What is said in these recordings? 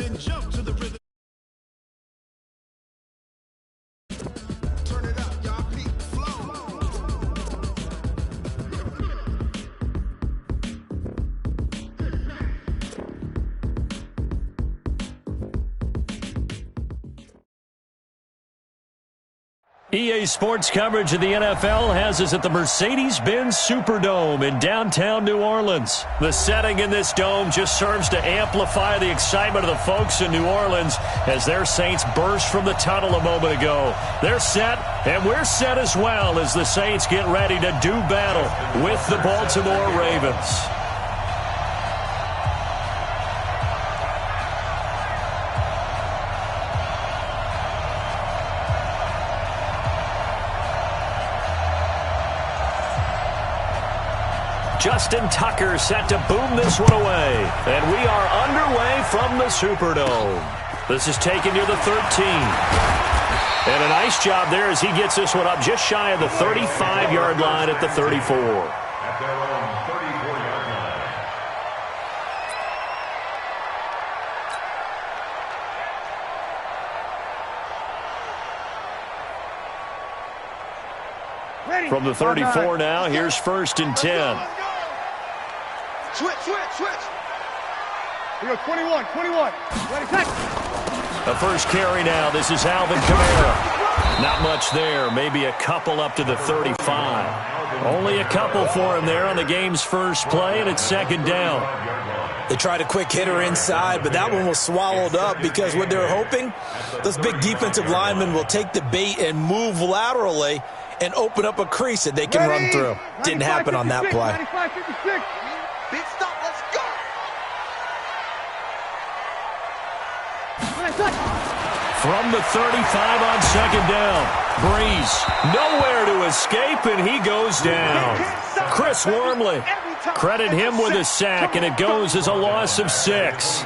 then jump to the rhythm. Turn it up, y'all. Peak flow. EA Sports coverage of the NFL has us at the Mercedes-Benz Superdome in downtown New Orleans. The setting in this dome just serves to amplify the excitement of the folks in New Orleans as their Saints burst from the tunnel a moment ago. They're set, and we're set as well as the Saints get ready to do battle with the Baltimore Ravens. Justin Tucker set to boom this one away. And we are underway from the Superdome. This is taken near the 13. And a nice job there as he gets this one up just shy of the 35-yard line at the 34. At their own 34-yard line. From the 34 now, here's 1st and 10. Switch. We go 21. Ready, touch. The first carry now. This is Alvin Kamara. Not much there. Maybe a couple up to the 35. Only a couple for him there on the game's first play, and it's 2nd down. They tried a quick hitter inside, but that one was swallowed up because what they're hoping, those big defensive linemen will take the bait and move laterally and open up a crease that they can run through. Didn't happen on that play. 95-56. Big stop, let's go. From the 35 on 2nd down. Breeze nowhere to escape, and he goes down. Chris Wormley, credit him with a sack, and it goes as a loss of 6.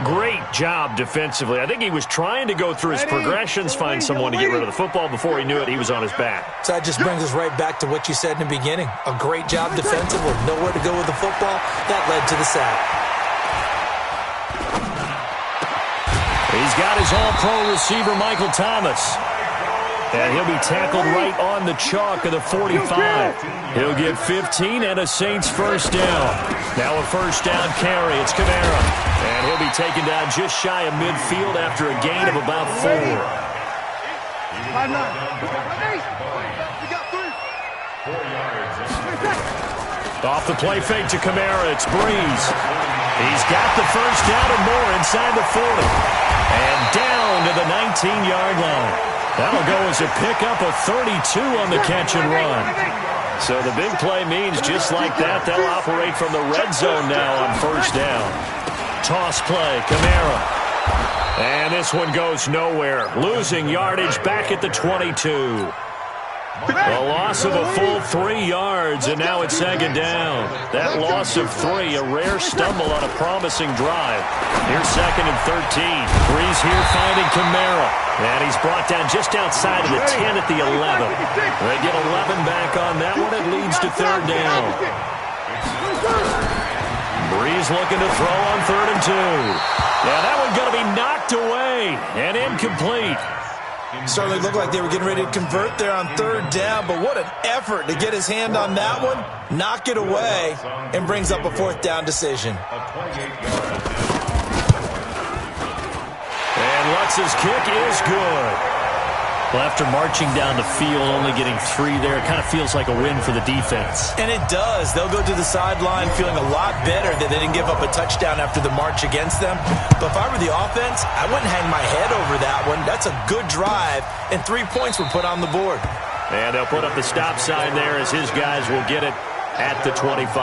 Great job defensively. I think he was trying to go through his progressions, find someone to get rid of the football. Before he knew it, he was on his back. So that just brings us right back to what you said in the beginning. A great job defensively. Nowhere to go with the football. That led to the sack. He's got his all-pro receiver, Michael Thomas. And he'll be tackled right on the chalk of the 45. He'll get 15 and a Saints first down. Now a first down carry. It's Kamara. And he'll be taken down just shy of midfield after a gain of about 4. Off the play fake to Kamara. It's Breeze. He's got the first down and more inside the 40. And down to the 19-yard line. That'll go as a pickup of 32 on the catch and run. So the big play means just like that, they'll operate from the red zone now on first down. Toss play, Kamara. And this one goes nowhere. Losing yardage back at the 22. A loss of a full 3 yards, and now it's 2nd down. That loss of 3, a rare stumble on a promising drive. Here's 2nd and 13. Breeze here finding Kamara. And he's brought down just outside of the 10 at the 11. They get 11 back on that one. It leads to 3rd down. Breeze looking to throw on 3rd and 2. Yeah, that one going to be knocked away and incomplete. Certainly looked like they were getting ready to convert there on 3rd down, but what an effort to get his hand on that one, knock it away, and brings up a 4th down decision. And Lutz's kick is good. Well, after marching down the field, only getting 3 there, it kind of feels like a win for the defense. And it does. They'll go to the sideline feeling a lot better that they didn't give up a touchdown after the march against them. But if I were the offense, I wouldn't hang my head over that one. That's a good drive, and 3 points were put on the board. And they'll put up the stop sign there as his guys will get it at the 25.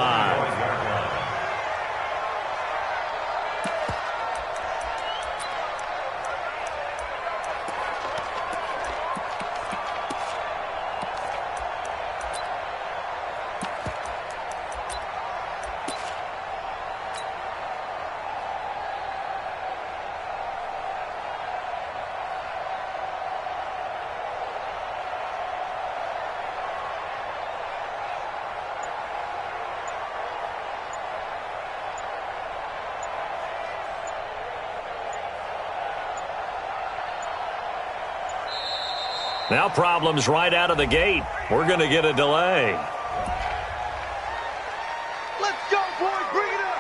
Now problems right out of the gate. We're going to get a delay. Let's go, boys. Bring it up.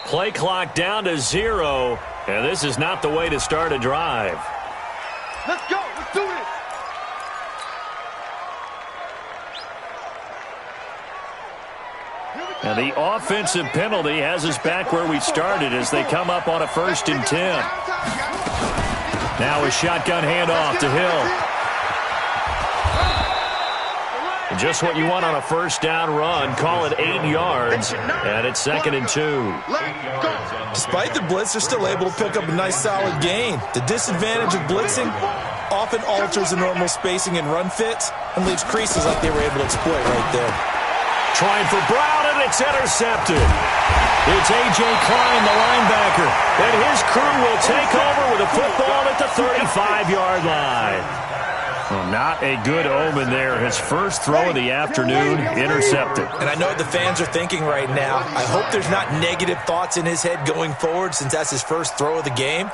Play clock down to 0, and this is not the way to start a drive. Let's go. Let's do this. And the offensive penalty has us back where we started as they come up on a 1st and 10. Now a shotgun handoff to Hill. Just what you want on a 1st down run. Call it 8 yards, and it's 2nd and 2. Despite the blitz, they're still able to pick up a nice, solid gain. The disadvantage of blitzing often alters the normal spacing and run fits and leaves creases like they were able to exploit right there. Trying for Brown, and it's intercepted. It's A.J. Klein, the linebacker, and his crew will take over with a football at the 35-yard line. Well, not a good omen there. His first throw of the afternoon, intercepted. And I know what the fans are thinking right now. I hope there's not negative thoughts in his head going forward since that's his first throw of the game.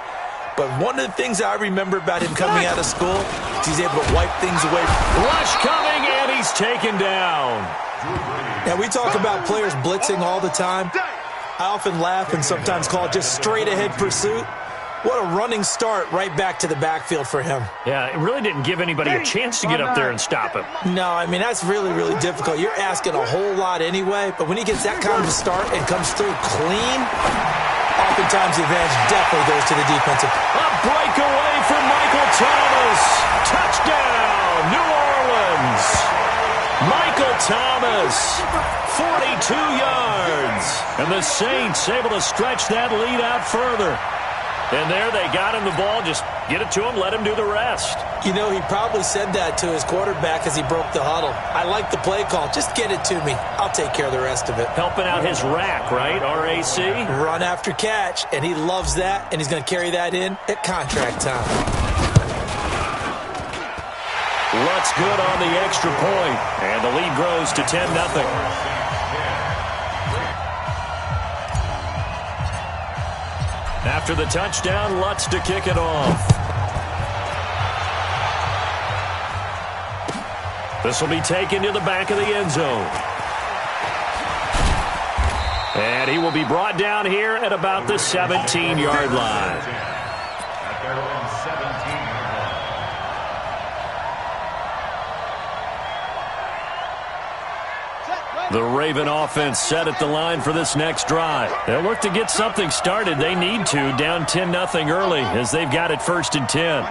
But one of the things I remember about him coming out of school is he's able to wipe things away. Rush coming, and he's taken down. Now, we talk about players blitzing all the time. I often laugh and sometimes call it just straight-ahead pursuit. What a running start right back to the backfield for him. Yeah, it really didn't give anybody a chance to get up there and stop him. No, I mean, that's really, really difficult. You're asking a whole lot anyway, but when he gets that kind of a start and comes through clean, oftentimes the advantage definitely goes to the defensive. A breakaway from Michael Thomas. Touchdown, New Orleans. Michael Thomas, 42 yards. And the Saints able to stretch that lead out further. And there they got him the ball. Just get it to him, let him do the rest. You know, he probably said that to his quarterback as he broke the huddle. I like the play call. Just get it to me. I'll take care of the rest of it. Helping out his rack, right? RAC? Run after catch, and he loves that, and he's going to carry that in at contract time. Lutz good on the extra point, and the lead grows to 10-0. After the touchdown, Lutz to kick it off. This will be taken to the back of the end zone. And he will be brought down here at about the 17-yard line. At their own 17-yard line. The Raven offense set at the line for this next drive. They'll look to get something started. They need to, down 10-0 early as they've got it 1st and 10.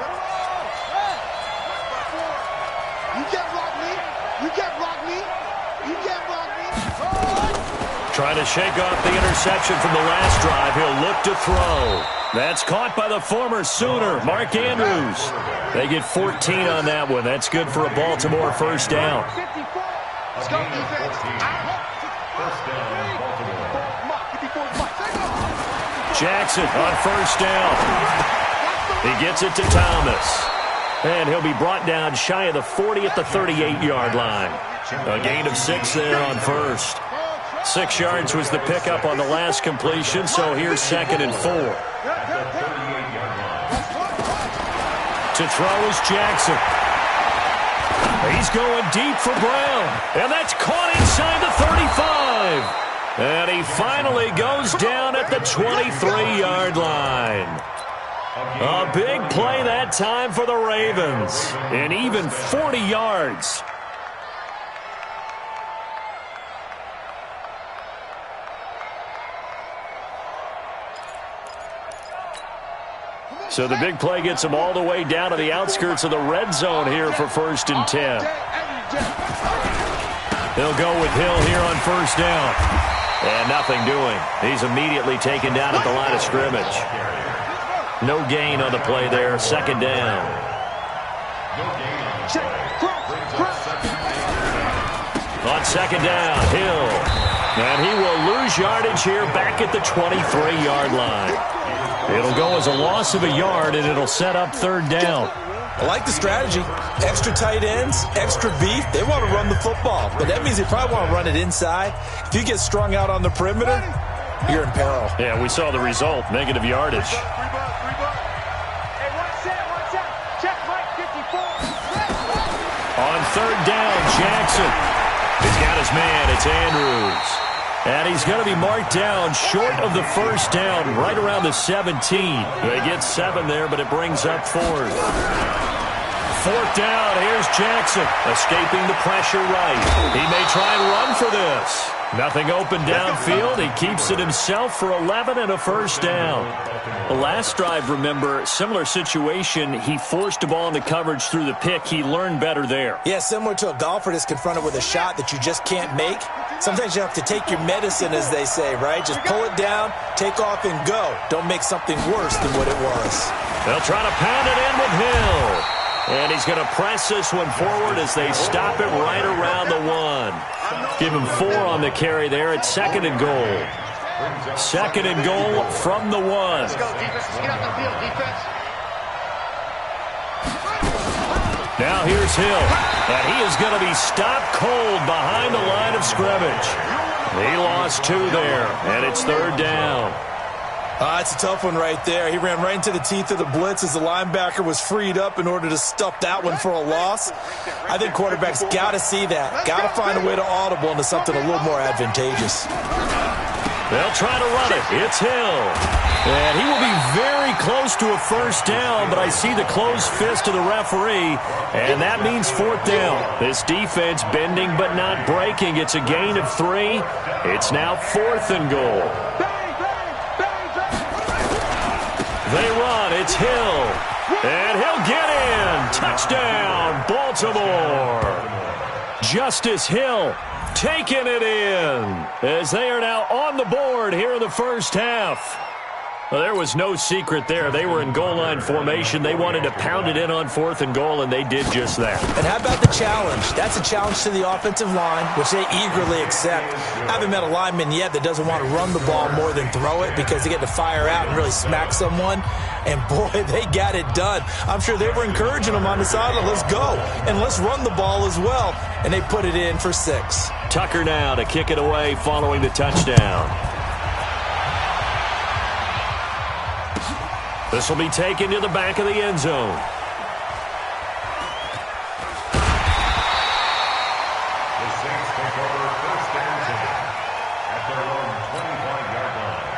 Trying to shake off the interception from the last drive. He'll look to throw. That's caught by the former Sooner, Mark Andrews. They get 14 on that one. That's good for a Baltimore 1st down. A gain of 14. 1st down, Baltimore. Jackson on 1st down. He gets it to Thomas. And he'll be brought down shy of the 40 at the 38-yard line. A gain of 6 there on 1st. 6 yards was the pickup on the last completion, so here's 2nd and 4. To throw is Jackson. He's going deep for Brown, and that's caught inside the 35. And he finally goes down at the 23-yard line. A big play that time for the Ravens, and even 40 yards. So the big play gets him all the way down to the outskirts of the red zone here for 1st and 10. They'll go with Hill here on 1st down. And nothing doing. He's immediately taken down at the line of scrimmage. No gain on the play there. Second down. On second down, Hill. And he will lose yardage here back at the 23-yard line. It'll go as a loss of a yard, and it'll set up third down. I like the strategy. Extra tight ends, extra beef. They want to run the football, but that means they probably want to run it inside. If you get strung out on the perimeter, you're in peril. Yeah, we saw the result, negative yardage. On third down, Jackson. He's got his man. It's Andrews. And he's going to be marked down short of the first down, right around the 17. They get 7 there, but it brings up fourth. Fourth down, here's Jackson, escaping the pressure right. He may try and run for this. Nothing open downfield. He keeps it himself for 11 and a first down. The last drive, remember, similar situation. He forced the ball into coverage through the pick. He learned better there. Yeah, similar to a golfer that's confronted with a shot that you just can't make. Sometimes you have to take your medicine, as they say, right? Just pull it down, take off, and go. Don't make something worse than what it was. They'll try to pound it in with Hill. And he's going to press this one forward as they stop it right around the 1. Give him 4 on the carry there. It's second and goal. Second and goal from the 1. Let's go, defense. Let's get out the field, defense. Now here's Hill. And he is going to be stopped cold behind the line of scrimmage. He lost 2 there, and it's third down. It's a tough one right there. He ran right into the teeth of the blitz as the linebacker was freed up in order to stuff that one for a loss. I think quarterbacks got to see that. Got to find a way to audible into something a little more advantageous. They'll try to run it. It's Hill. And he will be very close to a first down, but I see the closed fist of the referee, and that means fourth down. This defense bending but not breaking. It's a gain of 3. It's now fourth and goal. They run. It's Hill. And he'll get in. Touchdown, Baltimore. Justice Hill taking it in as they are now on the board here in the first half. Well, there was no secret there. They were in goal line formation. They wanted to pound it in on fourth and goal, and they did just that. And how about the challenge? That's a challenge to the offensive line, which they eagerly accept. I haven't met a lineman yet that doesn't want to run the ball more than throw it because they get to fire out and really smack someone. And, boy, they got it done. I'm sure they were encouraging them on the sideline. Let's go, and let's run the ball as well. And they put it in for 6. Tucker now to kick it away following the touchdown. This will be taken to the back of the end zone. The Saints take over first and 10 at their own 25-yard line.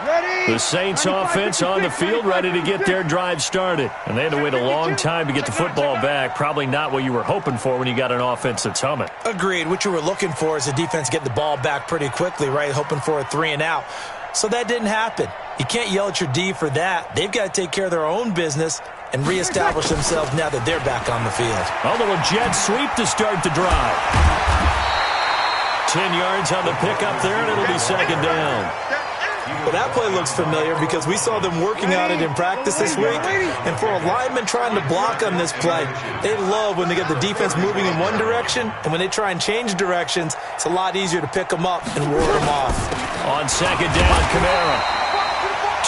Ready? The Saints offense on the field, ready to get their drive started. And they had to wait a long time to get the football back. Probably not what you were hoping for when you got an offense that's humming. Agreed. What you were looking for is the defense get the ball back pretty quickly, right? Hoping for a 3 and out. So that didn't happen. You can't yell at your D for that. They've got to take care of their own business and reestablish themselves now that they're back on the field. A little jet sweep to start the drive. 10 yards on the pickup there, and it'll be second down. Well, that play looks familiar because we saw them working on it in practice this week. And for a lineman trying to block on this play, they love when they get the defense moving in one direction. And when they try and change directions, it's a lot easier to pick them up and ward them off. On second down, Kamara.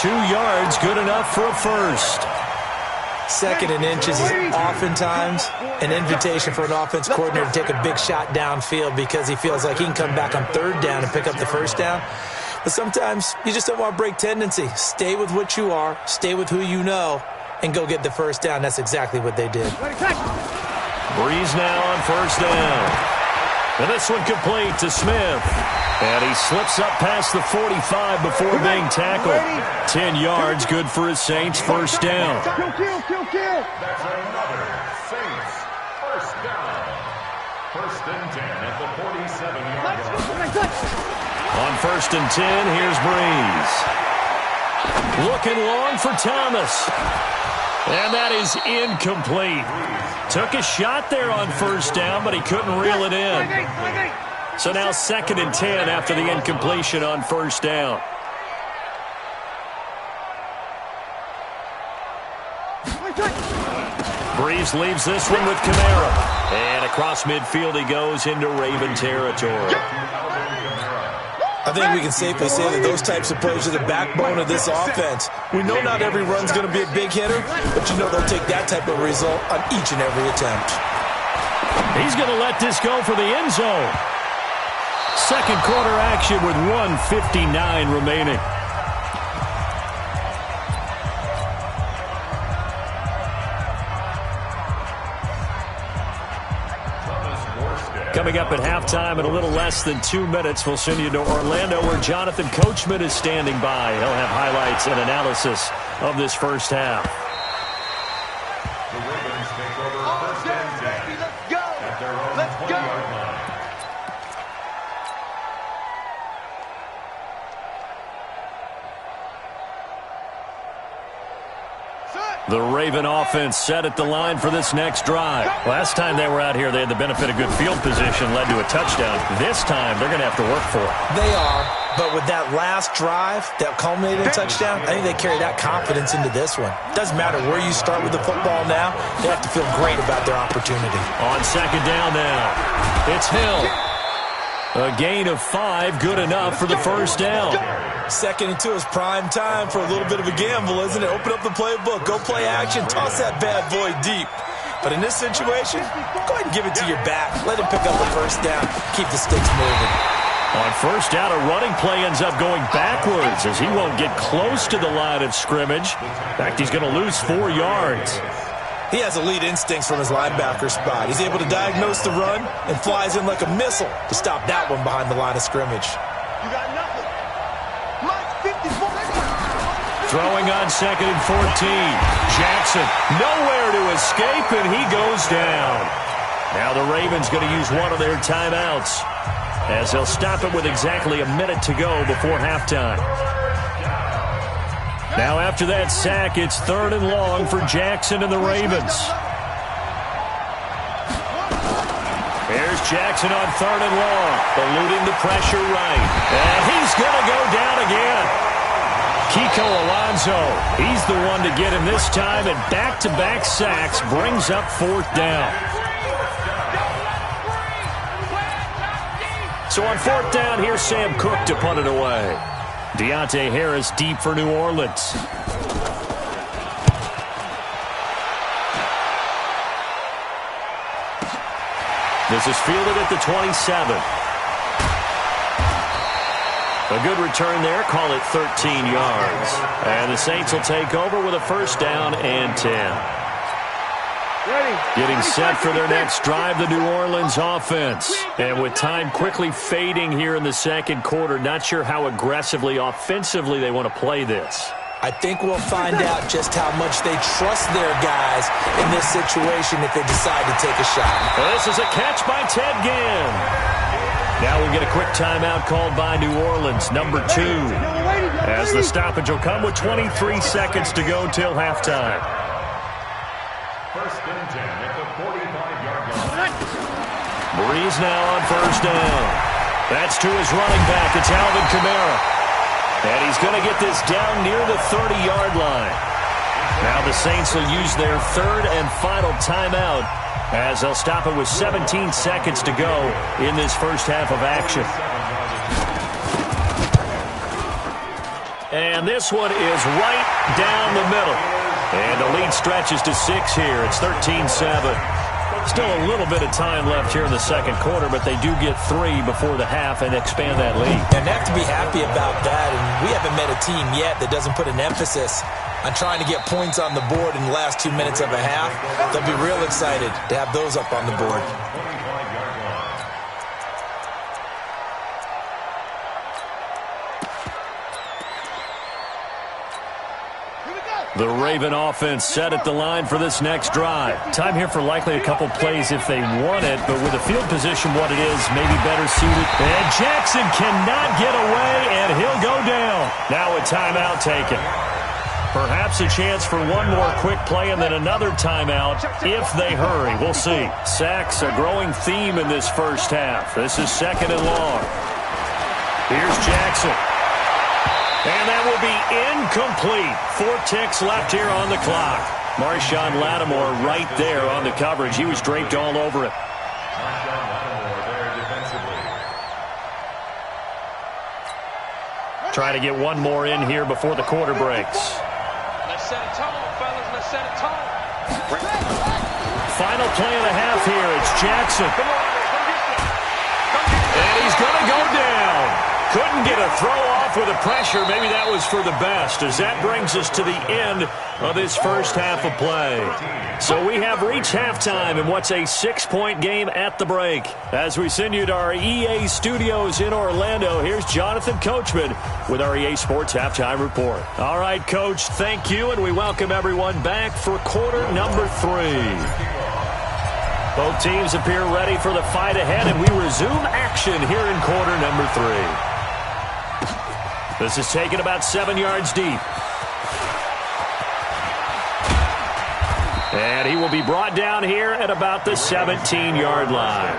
2 yards, good enough for a first. Second and inches is oftentimes an invitation for an offense coordinator to take a big shot downfield because he feels like he can come back on third down and pick up the first down. But sometimes you just don't want to break tendency. Stay with what you are, stay with who you know, and go get the first down. That's exactly what they did. Breeze now on first down. And this one complete to Smith. And he slips up past the 45 before being tackled. 10 yards, good for his Saints first down. That's another Saints first down. First and 10 at the 47-yard line. On first and 10, here's Breeze. Looking long for Thomas. And that is incomplete. Took a shot there on first down, but he couldn't reel it in. So now 2nd and 10 after the incompletion on first down. Breeze leaves this one with Kamara. And across midfield he goes into Raven territory. I think we can safely say that those types of plays are the backbone of this offense. We know not every run's going to be a big hitter, but you know they'll take that type of result on each and every attempt. He's going to let this go for the end zone. Second quarter action with 1:59 remaining. Coming up at halftime in a little less than 2 minutes, we'll send you to Orlando where Jonathan Coachman is standing by. He'll have highlights and analysis of this first half. The Ravens take over first and 10 at their own 20-yard line. The Raven offense set at the line for this next drive. Last time they were out here, they had the benefit of good field position, led to a touchdown. This time, they're going to have to work for it. They are, but with that last drive, that culminated touchdown, I think they carry that confidence into this one. Doesn't matter where you start with the football now, they have to feel great about their opportunity. On second down now, it's Hill. A gain of 5, good enough for the first down. 2nd and 2 is prime time for a little bit of a gamble, isn't it? Open up the playbook, go play action, toss that bad boy deep. But in this situation, go ahead and give it to your back. Let him pick up the first down, keep the sticks moving. On first down, a running play ends up going backwards as he won't get close to the line of scrimmage. In fact, he's going to lose 4 yards. He has elite instincts from his linebacker spot. He's able to diagnose the run and flies in like a missile to stop that one behind the line of scrimmage. You got nothing. Like 54. Throwing on 2nd and 14. Jackson nowhere to escape, and he goes down. Now the Ravens going to use one of their timeouts as they'll stop it with exactly a minute to go before halftime. Now after that sack, it's 3rd and long for Jackson and the Ravens. Here's Jackson on 3rd and long, eluding the pressure right. And he's going to go down again. Kiko Alonso, he's the one to get him this time, and back-to-back sacks brings up 4th down. So on 4th down, here's Sam Cook to punt it away. Deontay Harris deep for New Orleans. This is fielded at the 27. A good return there, call it 13 yards. And the Saints will take over with a first down and 10. Getting set for their next drive, the New Orleans offense. And with time quickly fading here in the second quarter, not sure how aggressively, offensively they want to play this. I think we'll find out just how much they trust their guys in this situation if they decide to take a shot. This is a catch by Ted Ginn. Now we get a quick timeout called by New Orleans, number 2. As the stoppage will come with 23 seconds to go till halftime. First and 10 at the 45-yard line. Breeze now on first down. That's to his running back. It's Alvin Kamara. And he's going to get this down near the 30-yard line. Now the Saints will use their 3rd and final timeout as they'll stop it with 17 seconds to go in this first half of action. And this one is right down the middle. And the lead stretches to 6 here. It's 13-7. Still a little bit of time left here in the second quarter, but they do get 3 before the half and expand that lead. And they have to be happy about that. And we haven't met a team yet that doesn't put an emphasis on trying to get points on the board in the last 2 minutes of a half. They'll be real excited to have those up on the board. The Raven offense set at the line for this next drive. Time here for likely a couple plays if they want it, but with the field position what it is, maybe better suited. And Jackson cannot get away, and he'll go down. Now a timeout taken. Perhaps a chance for one more quick play and then another timeout if they hurry. We'll see. Sacks, a growing theme in this first half. This is 2nd and long. Here's Jackson. And that will be incomplete. 4 ticks left here on the clock. Marshawn Lattimore right there on the coverage. He was draped all over it. Marshawn Lattimore there defensively. Try to get one more in here before the quarter breaks. Let's set a tone, fellas. Let's set a tone. Final play of the half here. It's Jackson. And he's going to go down. Couldn't get a throw off with the pressure. Maybe that was for the best, as that brings us to the end of this first half of play. So we have reached halftime in what's a 6-point game at the break. As we send you to our EA studios in Orlando, here's Jonathan Coachman with our EA Sports Halftime Report. All right, Coach, thank you, and we welcome everyone back for quarter number 3. Both teams appear ready for the fight ahead, and we resume action here in quarter number 3. This is taken about 7 yards deep. And he will be brought down here at about the 17-yard line.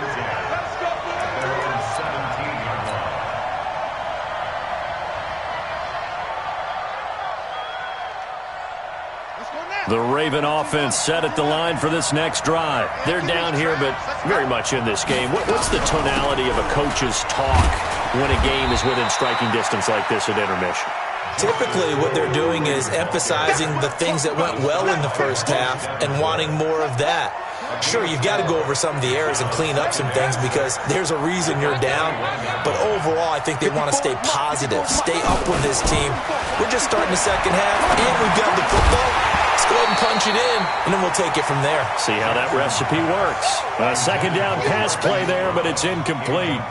The Raven offense set at the line for this next drive. They're down here, but very much in this game. What's the tonality of a coach's talk when a game is within striking distance like this at intermission? Typically, what they're doing is emphasizing the things that went well in the first half and wanting more of that. Sure, you've got to go over some of the errors and clean up some things because there's a reason you're down. But overall, I think they want to stay positive, stay up with this team. We're just starting the second half, and we've got the football. Let's go ahead and punch it in, and then we'll take it from there. See how that recipe works. A second down pass play there, but it's incomplete.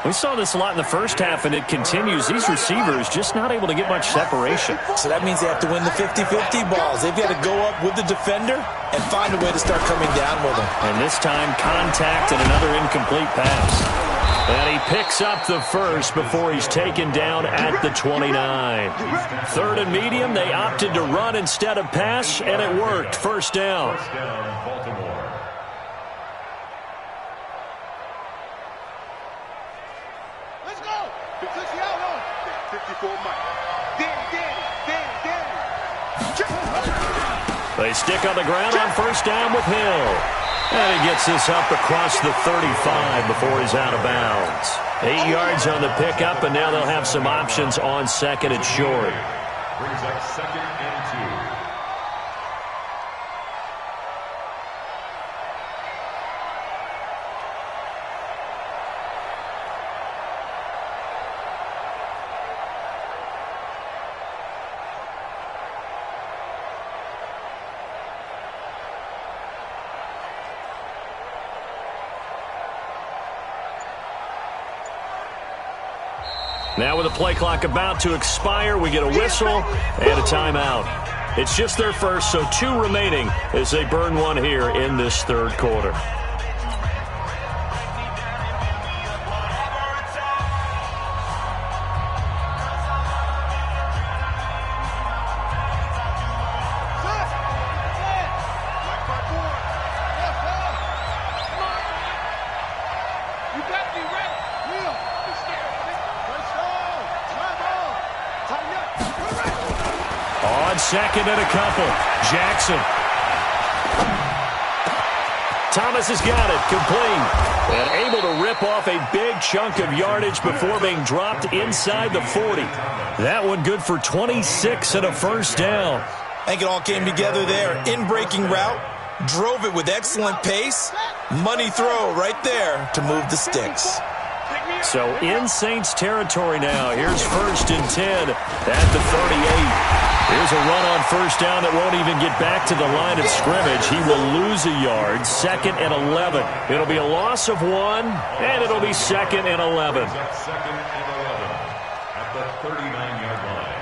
We saw this a lot in the first half, and it continues. These receivers just not able to get much separation. So that means they have to win the 50-50 balls. They've got to go up with the defender and find a way to start coming down with them. And this time, contact and another incomplete pass. And he picks up the first before he's taken down at the 29. 3rd and medium, they opted to run instead of pass, and it worked. First down. First down, Baltimore. Let's go. 54 Mike. Danny. They stick on the ground on first down with Hill. And he gets this up across the 35 before he's out of bounds. 8 yards on the pickup, and now they'll have some options on second and short. Brings up 2nd and 2. Now with the play clock about to expire, we get a whistle and a timeout. It's just their first, so 2 remaining as they burn one here in this 3rd quarter. Second and a couple. Jackson. Thomas has got it. Complete. And able to rip off a big chunk of yardage before being dropped inside the 40. That one good for 26 and a first down. I think it all came together there. In-breaking route. Drove it with excellent pace. Money throw right there to move the sticks. So in Saints territory now. Here's 1st and 10 at the 38. Here's a run on first down that won't even get back to the line of scrimmage. He will lose a yard. 2nd and 11. It'll be a loss of 1, and it'll be 2nd and 11. 2nd and 11 at the 39-yard line.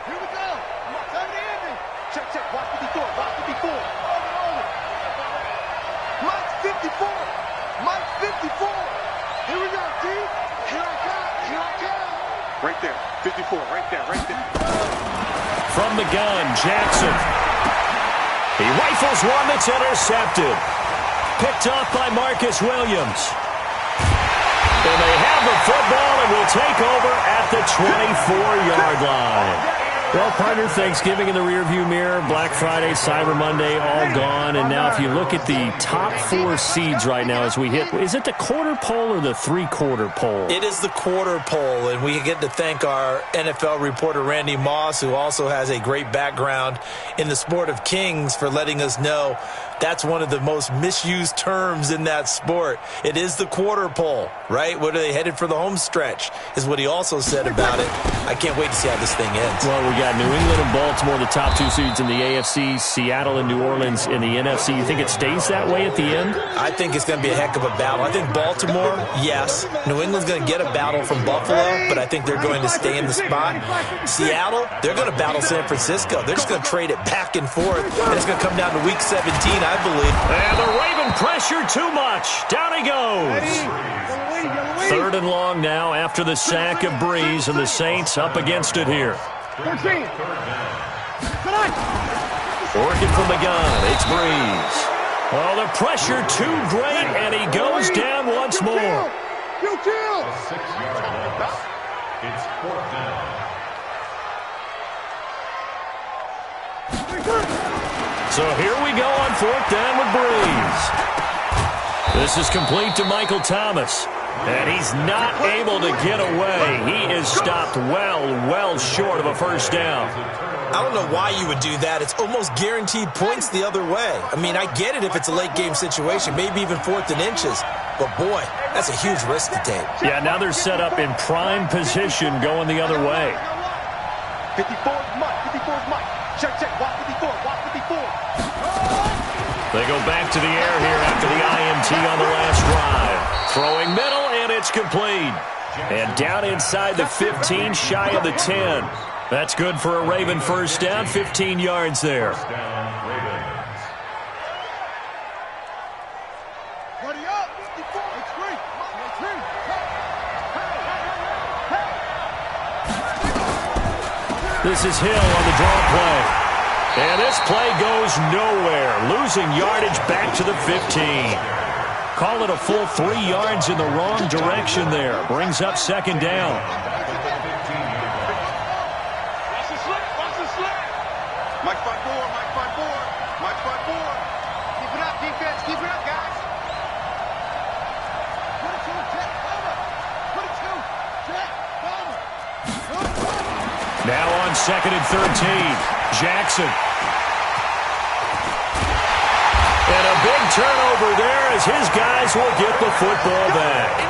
Here we go. Turn the ending. Check. Watch 54. Watch 54. Mike's 54. Mike's 54. Right there. 54. Right there. Right there. From the gun, Jackson. He rifles one that's intercepted. Picked off by Marcus Williams. And they have the football and will take over at the 24-yard line. Well, partner, Thanksgiving in the rearview mirror, Black Friday, Cyber Monday, all gone. And now if you look at the top 4 seeds right now as we hit, is it the quarter pole or the three-quarter pole? It is the quarter pole, and we get to thank our NFL reporter, Randy Moss, who also has a great background in the sport of kings, for letting us know that's one of the most misused terms in that sport. It is the quarter pole, right? What are they headed for the home stretch is what he also said about it. I can't wait to see how this thing ends. Well, we got New England and Baltimore, the top 2 seeds in the AFC, Seattle and New Orleans in the NFC. You think it stays that way at the end? I think it's going to be a heck of a battle. I think Baltimore, yes. New England's going to get a battle from Buffalo, but I think they're going to stay in the spot. Seattle, they're going to battle San Francisco. They're just going to trade it back and forth, and it's going to come down to Week 17, I believe. And the Raven pressure too much. Down he goes. 3rd and long now after the sack of Breeze, and the Saints up against it here. 14. Working from the gun, it's Breeze. Oh, the pressure too great, and he goes down once more. You kill. 6-yard loss. It's 4th down. So here we go on 4th down with Breeze. This is complete to Michael Thomas. And he's not able to get away. He is stopped well short of a first down. I don't know why you would do that. It's almost guaranteed points the other way. I mean, I get it if it's a late game situation, maybe even 4th and inches. But, boy, that's a huge risk to take. Yeah, now they're set up in prime position going the other way. 54 is Mike. 54 is Mike. Check. Watch 54. Watch 54. They go back to the air here after the IMT on the last drive. Throwing middle, and it's complete. And down inside the 15, shy of the 10. That's good for a Raven first down, 15 yards there. First down, Ravens. Ready up. 54. It's free. This is Hill on the draw play. And this play goes nowhere. Losing yardage back to the 15. Call it a full 3 yards in the wrong direction there. Brings up 2nd down. Watch the slip. Watch the slip. Mike 5-4. Mike 5-4. Mike 5-4. Keep it up, defense. Keep it up, guys. Put it to check. Over. Put it to check. Over. Now on 2nd and 13. Jackson. And a big turnover there as his guys will get the football back.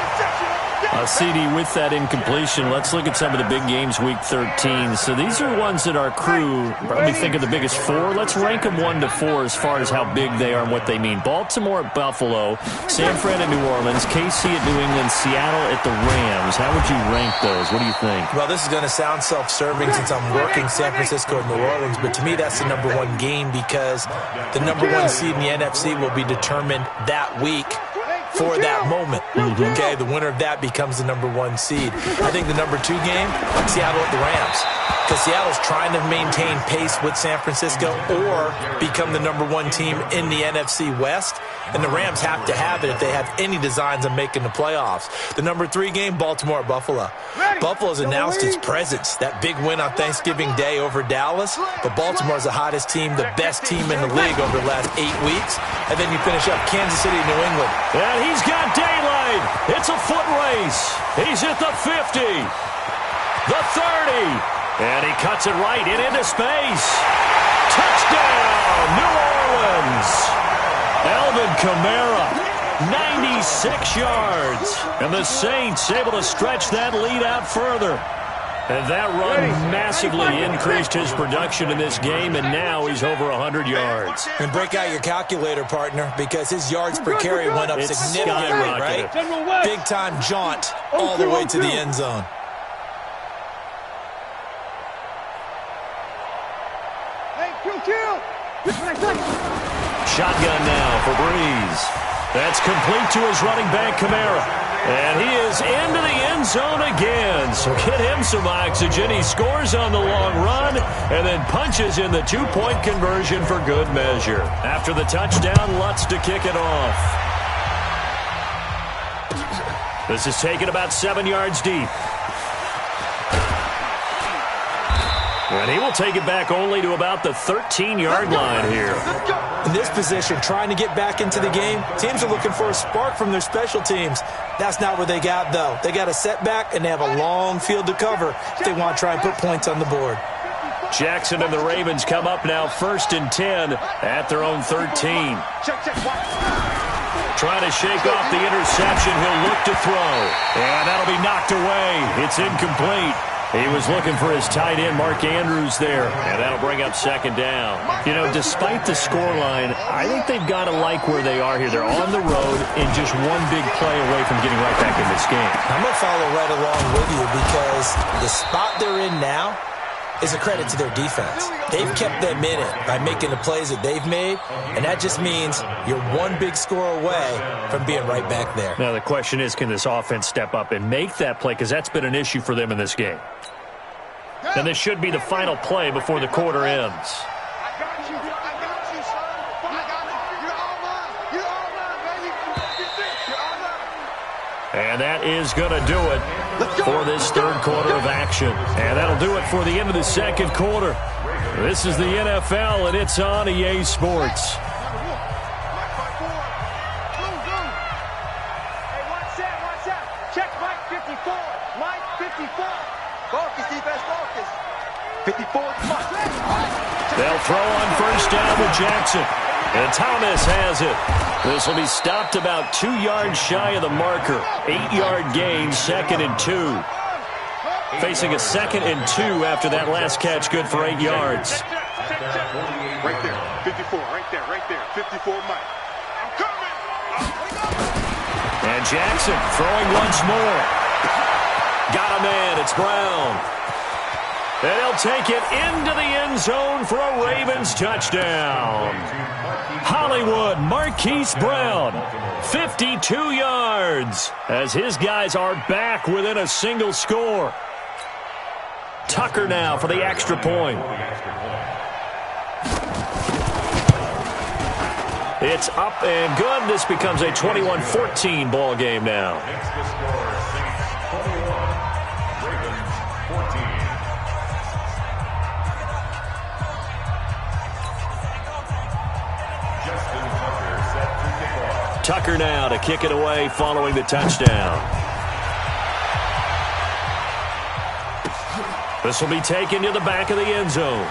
CD, with that incompletion, let's look at some of the big games Week 13. So these are ones that our crew probably think of the biggest 4. Let's rank them 1 to 4 as far as how big they are and what they mean. Baltimore at Buffalo, San Fran at New Orleans, KC at New England, Seattle at the Rams. How would you rank those? What do you think? Well, this is going to sound self-serving since I'm working San Francisco and New Orleans, but to me that's the number 1 game because the number 1 seed in the NFC will be determined that week for that moment. Okay, the winner of that becomes the number 1 seed. I think the number 2 game, Seattle at the Rams. Because Seattle's trying to maintain pace with San Francisco or become the number 1 team in the NFC West. And the Rams have to have it if they have any designs on making the playoffs. The number 3 game, Baltimore at Buffalo. Buffalo's announced its presence. That big win on Thanksgiving Day over Dallas. But Baltimore's the hottest team, the best team in the league over the last 8 weeks. And then you finish up Kansas City, New England. And he's got daylight. It's a foot race. He's at the 50, the 30, and he cuts it right into space. Touchdown, New Orleans. Alvin Kamara, 96 yards. And the Saints able to stretch that lead out further. And that run massively increased his production in this game, and now he's over 100 yards. And break out your calculator, partner, because his yards per carry went up It's significantly, skyrocketed. right? Big-time jaunt all the way to the end zone. Shotgun now for Breeze. That's complete to his running back, Kamara. And he is into the end zone again. So get him some oxygen. He scores on the long run and then punches in the two-point conversion for good measure. After the touchdown, Lutz to kick it off. This is taken about 7 yards deep. And he will take it back only to about the 13-yard line here. In this position, trying to get back into the game, teams are looking for a spark from their special teams. That's not what they got, though. They got a setback, and they have a long field to cover if they want to try and put points on the board. Jackson and the Ravens come up now 1st and 10 at their own 13. Trying to shake off the interception. He'll look to throw. And that'll be knocked away. It's incomplete. He was looking for his tight end, Mark Andrews, there. And that'll bring up 2nd down. You know, despite the scoreline, I think they've got to like where they are here. They're on the road and just one big play away from getting right back in this game. I'm going to follow right along with you because the spot they're in now is a credit to their defense. They've kept them in it by making the plays that they've made, and that just means you're one big score away from being right back there. Now the question is, can this offense step up and make that play? Because that's been an issue for them in this game. And this should be the final play before the quarter ends. I got you, son. I got you. You're all mine. You're all mine, baby. You're all mine. And that is going to do it for this third quarter of action. And that'll do it for the end of the second quarter. This is the NFL, and it's on EA Sports. Hey, watch out. Check Mike 54. Mike 54. Focus, defense, focus. 54, They'll throw on 1st down with Jackson. And Thomas has it. This will be stopped about 2 yards shy of the marker. 8-yard gain, 2nd and 2. Facing a 2nd and 2 after that last catch, good for 8 yards. right there, 54, right there. 54, Mike. I'm coming. And Jackson throwing once more. Got a man, it's Brown. And he'll take it into the end zone for a Ravens touchdown. Hollywood Marquise Brown, 52 yards, as his guys are back within a single score. Tucker now for the extra point. It's up and good. This becomes a 21-14 ball game now. Tucker now to kick it away following the touchdown. This will be taken to the back of the end zone.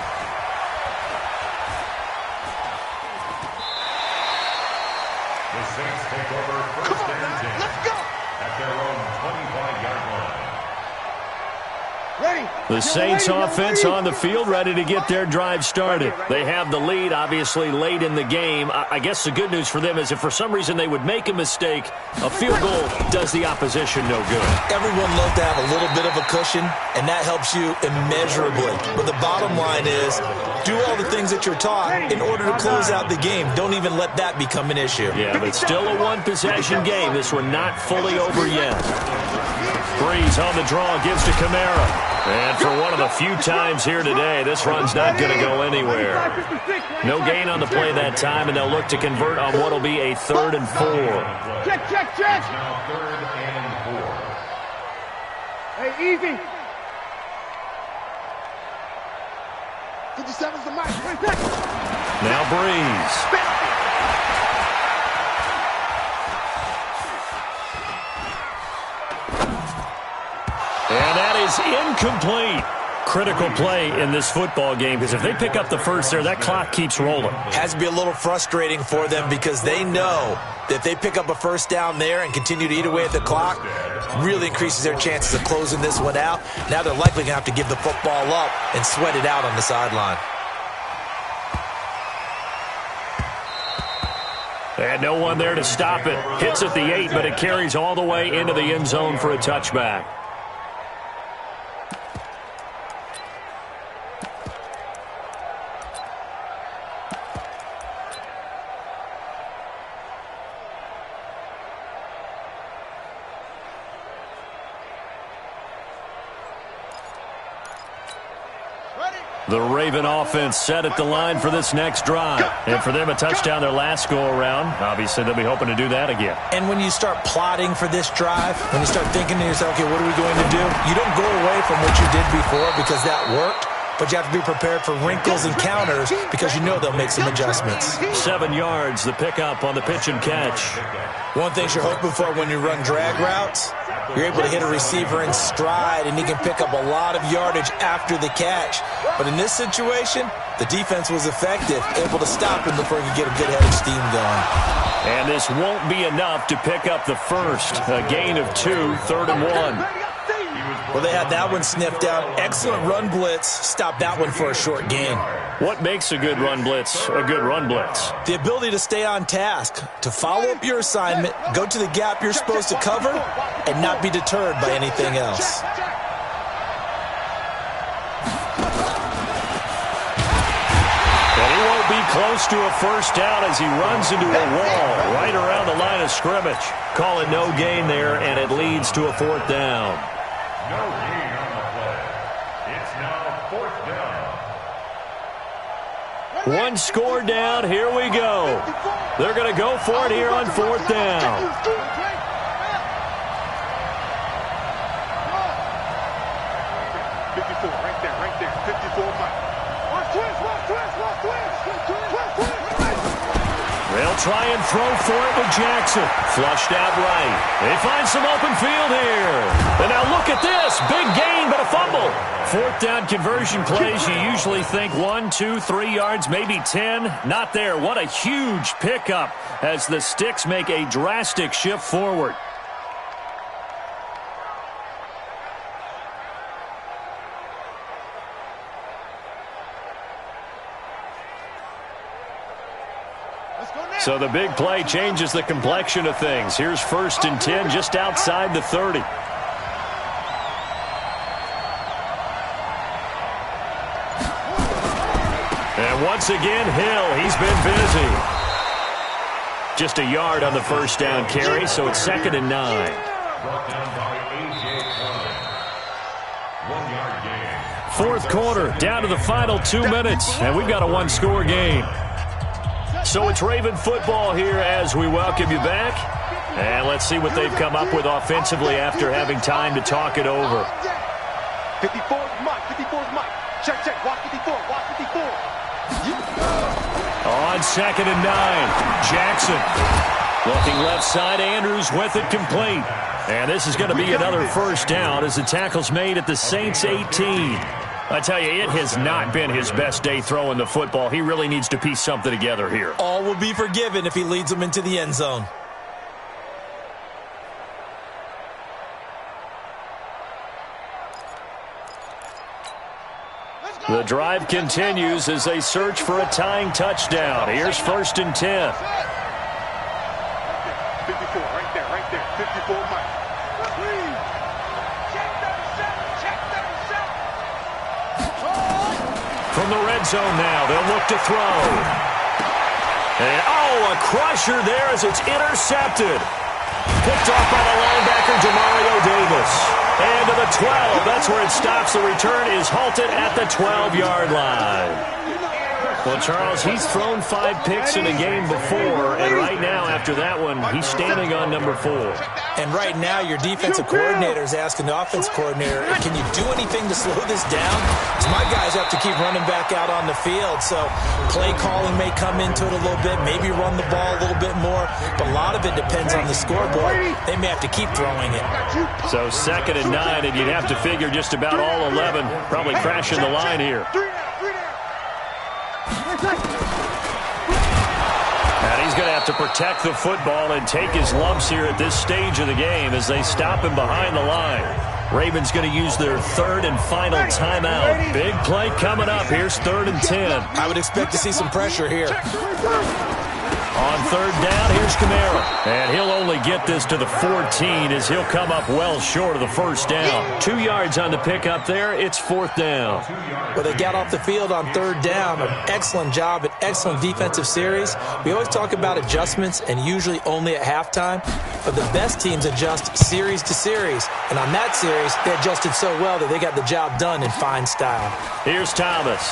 The Saints take over 1st and 10. Let's go. At their own 25-yard line. Ready. The Saints offense on the field, ready to get their drive started. They have the lead, obviously, late in the game. I guess the good news for them is if for some reason they would make a mistake, a field goal does the opposition no good. Everyone loves to have a little bit of a cushion, and that helps you immeasurably. But the bottom line is, do all the things that you're taught in order to close out the game. Don't even let that become an issue. Yeah, but still a one-possession game. This one not fully over yet. Breeze on the draw, gives to Kamara. And for one of the few times here today, this run's not going to go anywhere. No gain on the play that time, and they'll look to convert on what will be a 3rd and 4. Check. Now 3rd and 4. Hey, easy. 57's the mic. Now Breeze. And that is incomplete. Critical play in this football game because if they pick up the first there, that clock keeps rolling. Has to be a little frustrating for them because they know that if they pick up a 1st down there and continue to eat away at the clock, really increases their chances of closing this one out. Now they're likely going to have to give the football up and sweat it out on the sideline. And no one there to stop it. Hits at the 8, but it carries all the way into the end zone for a touchback. The Raven offense set at the line for this next drive. And for them, a touchdown their last go-around. Obviously, they'll be hoping to do that again. And when you start plotting for this drive, when you start thinking to yourself, okay, what are we going to do? You don't go away from what you did before because that worked. But you have to be prepared for wrinkles and counters because you know they'll make some adjustments. 7 yards, the pickup on the pitch and catch. One thing you're hoping for when you run drag routes, you're able to hit a receiver in stride, and he can pick up a lot of yardage after the catch. But in this situation, the defense was effective, able to stop him before he could get a good head of steam going. And this won't be enough to pick up the first. A gain of 2, 3rd and 1. Well, they had that one sniffed out. Excellent run blitz. Stopped that one for a short gain. What makes a good run blitz a good run blitz? The ability to stay on task, to follow up your assignment, go to the gap you're supposed to cover, and not be deterred by anything else. And he won't be close to a first down as he runs into a wall right around the line of scrimmage. Call it no gain there, and it leads to a 4th down. No gain on the play. It's now 4th down. One score down. Here we go. They're going to go for it here on 4th down. 54, right there, 54, Mike. Watch twist. They'll try and throw for it with Jackson. Flushed out right. They find some open field here. And now look at this. Big gain, but a fumble. 4th down conversion plays, you usually think 1, 2, 3 yards, maybe 10. Not there. What a huge pickup as the Sticks make a drastic shift forward. So the big play changes the complexion of things. Here's 1st and 10 just outside the 30. And once again, Hill, he's been busy. Just a yard on the first down carry, so it's 2nd and 9. Brought down by A.J. Klein. 1-yard gain. 4th quarter, down to the final 2 minutes, and we've got a 1-score game. So it's Raven football here as we welcome you back. And let's see what they've come up with offensively after having time to talk it over. 54's Mike. Check. Watch 54. On 2nd and 9, Jackson. Looking left side, Andrews with it complete. And this is going to be another first down as the tackle's made at the Saints 18. I tell you, it has not been his best day throwing the football. He really needs to piece something together here. All will be forgiven if he leads them into the end zone. The drive continues as they search for a tying touchdown. Here's 1st and 10. 54, right there. 54, Mike. From the red zone now, they'll look to throw. And, a crusher there as it's intercepted. Picked off by the linebacker, Demario Davis. And to the 12, that's where it stops. The return is halted at the 12-yard line. Well, Charles, he's thrown 5 picks in a game before, and right now, after that one, he's standing on number 4. And right now, your defensive coordinator is asking the offense coordinator, can you do anything to slow this down? Because my guys have to keep running back out on the field, so play calling may come into it a little bit, maybe run the ball a little bit more, but a lot of it depends on the scoreboard. They may have to keep throwing it. So 2nd and 9, and you'd have to figure just about all 11 probably crashing the line here. And he's going to have to protect the football and take his lumps here at this stage of the game as they stop him behind the line. Ravens going to use their 3rd and final timeout. Big play coming up. Here's 3rd and 10. I would expect to see some pressure here. On third down, here's Kamara. And he'll only get this to the 14 as he'll come up well short of the first down. 2 yards on the pickup there. It's fourth down. Well, they got off the field on third down. An excellent job, an excellent defensive series. We always talk about adjustments and usually only at halftime. But the best teams adjust series to series. And on that series, they adjusted so well that they got the job done in fine style. Here's Thomas.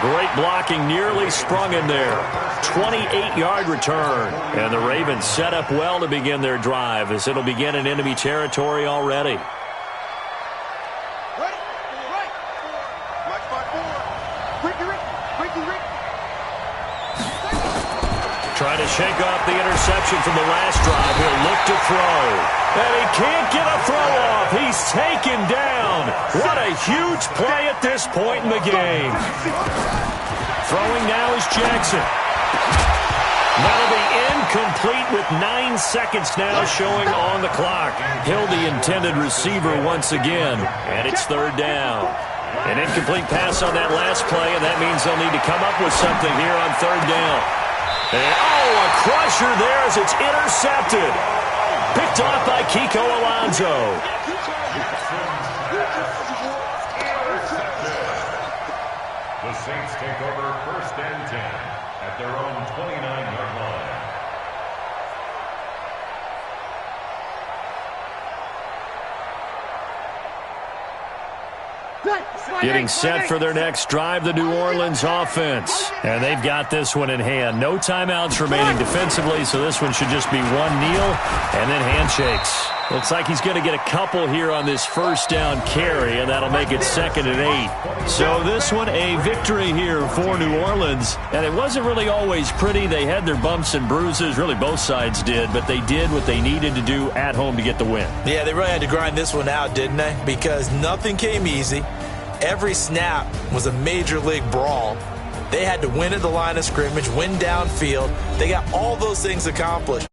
Great blocking, nearly sprung him there. 28-yard return. And the Ravens set up well to begin their drive as it'll begin in enemy territory already. Trying to shake off the interception from the last drive. He'll look to throw. And he can't get a throw off. He's taken down. What a huge play at this point in the game. Throwing now is Jackson. That'll be incomplete with 9 seconds now showing on the clock. He'll the intended receiver once again. And it's third down. An incomplete pass on that last play, and that means they'll need to come up with something here on third down. And, a crusher there as it's intercepted. Picked off by Kiko Alonso. The Saints take over first and 10 at their own 29-yard line. Getting set for their next drive, the New Orleans offense. And they've got this one in hand. No timeouts remaining defensively, so this one should just be one kneel and then handshakes. Looks like he's going to get a couple here on this first down carry, and that'll make it 2nd and 8. So this one, a victory here for New Orleans. And it wasn't really always pretty. They had their bumps and bruises. Really, both sides did, but they did what they needed to do at home to get the win. Yeah, they really had to grind this one out, didn't they? Because nothing came easy. Every snap was a major league brawl. They had to win at the line of scrimmage, win downfield. They got all those things accomplished.